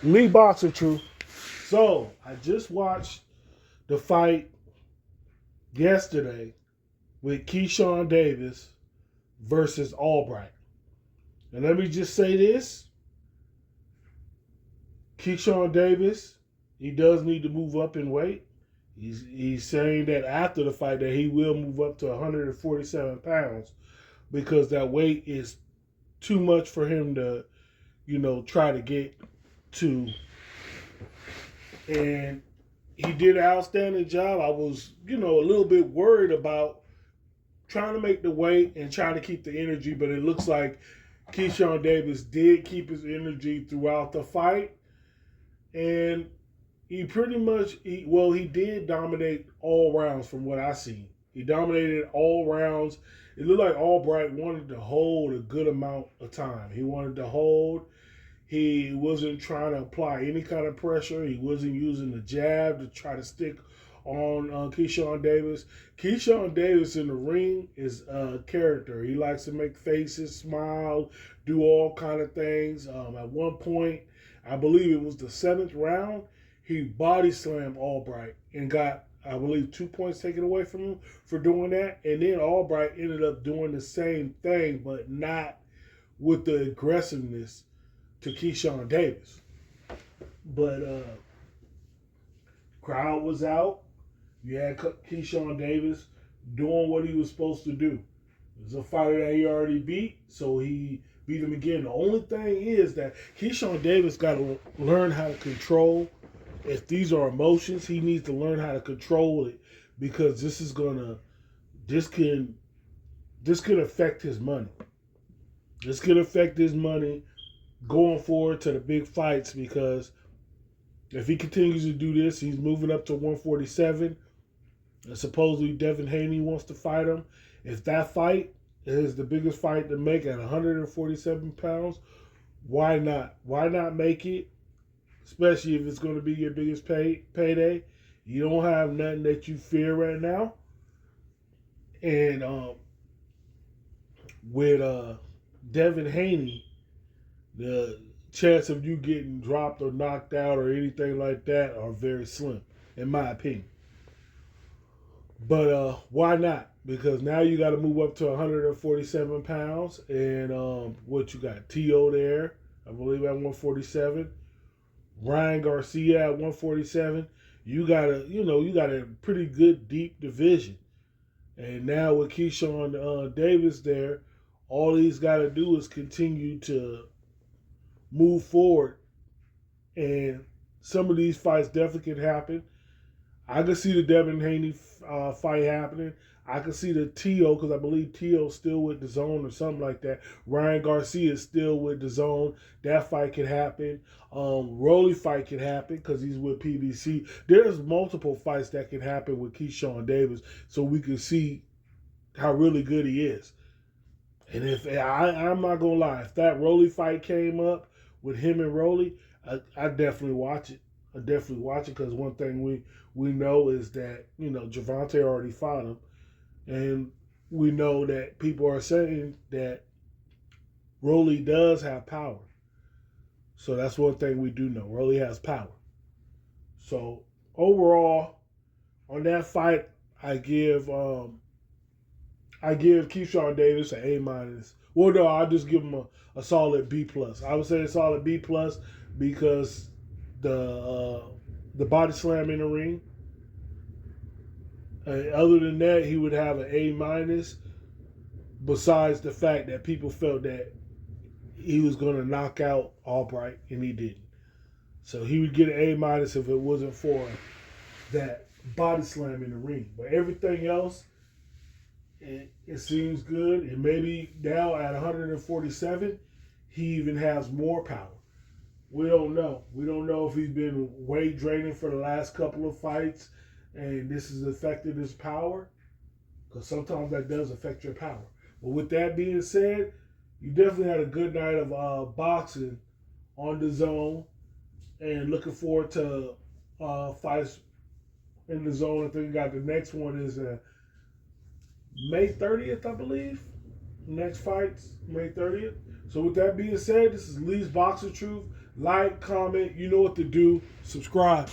Lee Boxer Truth. So I just watched the fight yesterday with Keshawn Davis versus Albright. And let me just say this: Keshawn Davis, he does need to move up in weight. He's saying that after the fight that he will move up to 147 pounds because that weight is too much for him to, try to get to. And he did an outstanding job. I was, a little bit worried about trying to make the weight and trying to keep the energy, but it looks like Keshawn Davis did keep his energy throughout the fight. And he pretty much, he did dominate all rounds from what I seen. He dominated all rounds. It looked like Albright wanted to hold a good amount of time. He wanted to hold. He wasn't trying to apply any kind of pressure. He wasn't using the jab to try to stick on Keshawn Davis. Keshawn Davis in the ring is a character. He likes to make faces, smile, do all kind of things. At one point, I believe it was the seventh round, he body slammed Albright and got, I believe, 2 points taken away from him for doing that. And then Albright ended up doing the same thing, but not with the aggressiveness to Keshawn Davis. But crowd was out. You had Keshawn Davis doing what he was supposed to do. It was a fighter that he already beat, so he beat him again. The only thing is that Keshawn Davis got to learn how to control. If these are emotions, he needs to learn how to control it because this can affect his money. This could affect his money going forward to the big fights because if he continues to do this, he's moving up to 147. And supposedly Devin Haney wants to fight him. If that fight is the biggest fight to make at 147 pounds, why not? Why not make it? Especially if it's going to be your biggest payday. You don't have nothing that you fear right now. And with Devin Haney, the chance of you getting dropped or knocked out or anything like that are very slim, in my opinion. But why not? Because now you got to move up to 147 pounds, and what you got? T.O. there, I believe at 147. Ryan Garcia at 147. You got a pretty good deep division. And now with Keshawn Davis there, all he's got to do is continue to move forward. And some of these fights definitely can happen. I could see the Devin Haney fight happening. I could see the T.O. because I believe T.O. still with the zone or something like that. Ryan Garcia is still with the zone. That fight could happen. Rolly fight could happen because he's with PBC. There's multiple fights that can happen with Keshawn Davis so we can see how really good he is. And if I'm not going to lie, if that Rolly fight came up with him and Rolly, I definitely watch it. I definitely watch it because one thing we know is that, Javante already fought him. And we know that people are saying that Rolly does have power. So that's one thing we do know. Rolly has power. So overall, on that fight, I give Keshawn Davis an A minus. Well, no, I'll just give him a solid B plus. I would say a solid B plus because the body slam in the ring. Other than that, he would have an A minus. Besides the fact that people felt that he was going to knock out Albright, and he didn't. So he would get an A minus if it wasn't for that body slam in the ring. But everything else, it seems good. And maybe now at 147, he even has more power. We don't know. We don't know if he's been weight draining for the last couple of fights and this has affected his power. Because sometimes that does affect your power. But with that being said, you definitely had a good night of boxing on the zone. And looking forward to fights in the zone. I think we got the next one is May 30th, I believe. Next fight's May 30th. So with that being said, this is Lee's Boxing Truth. Like, comment, you know what to do. Subscribe.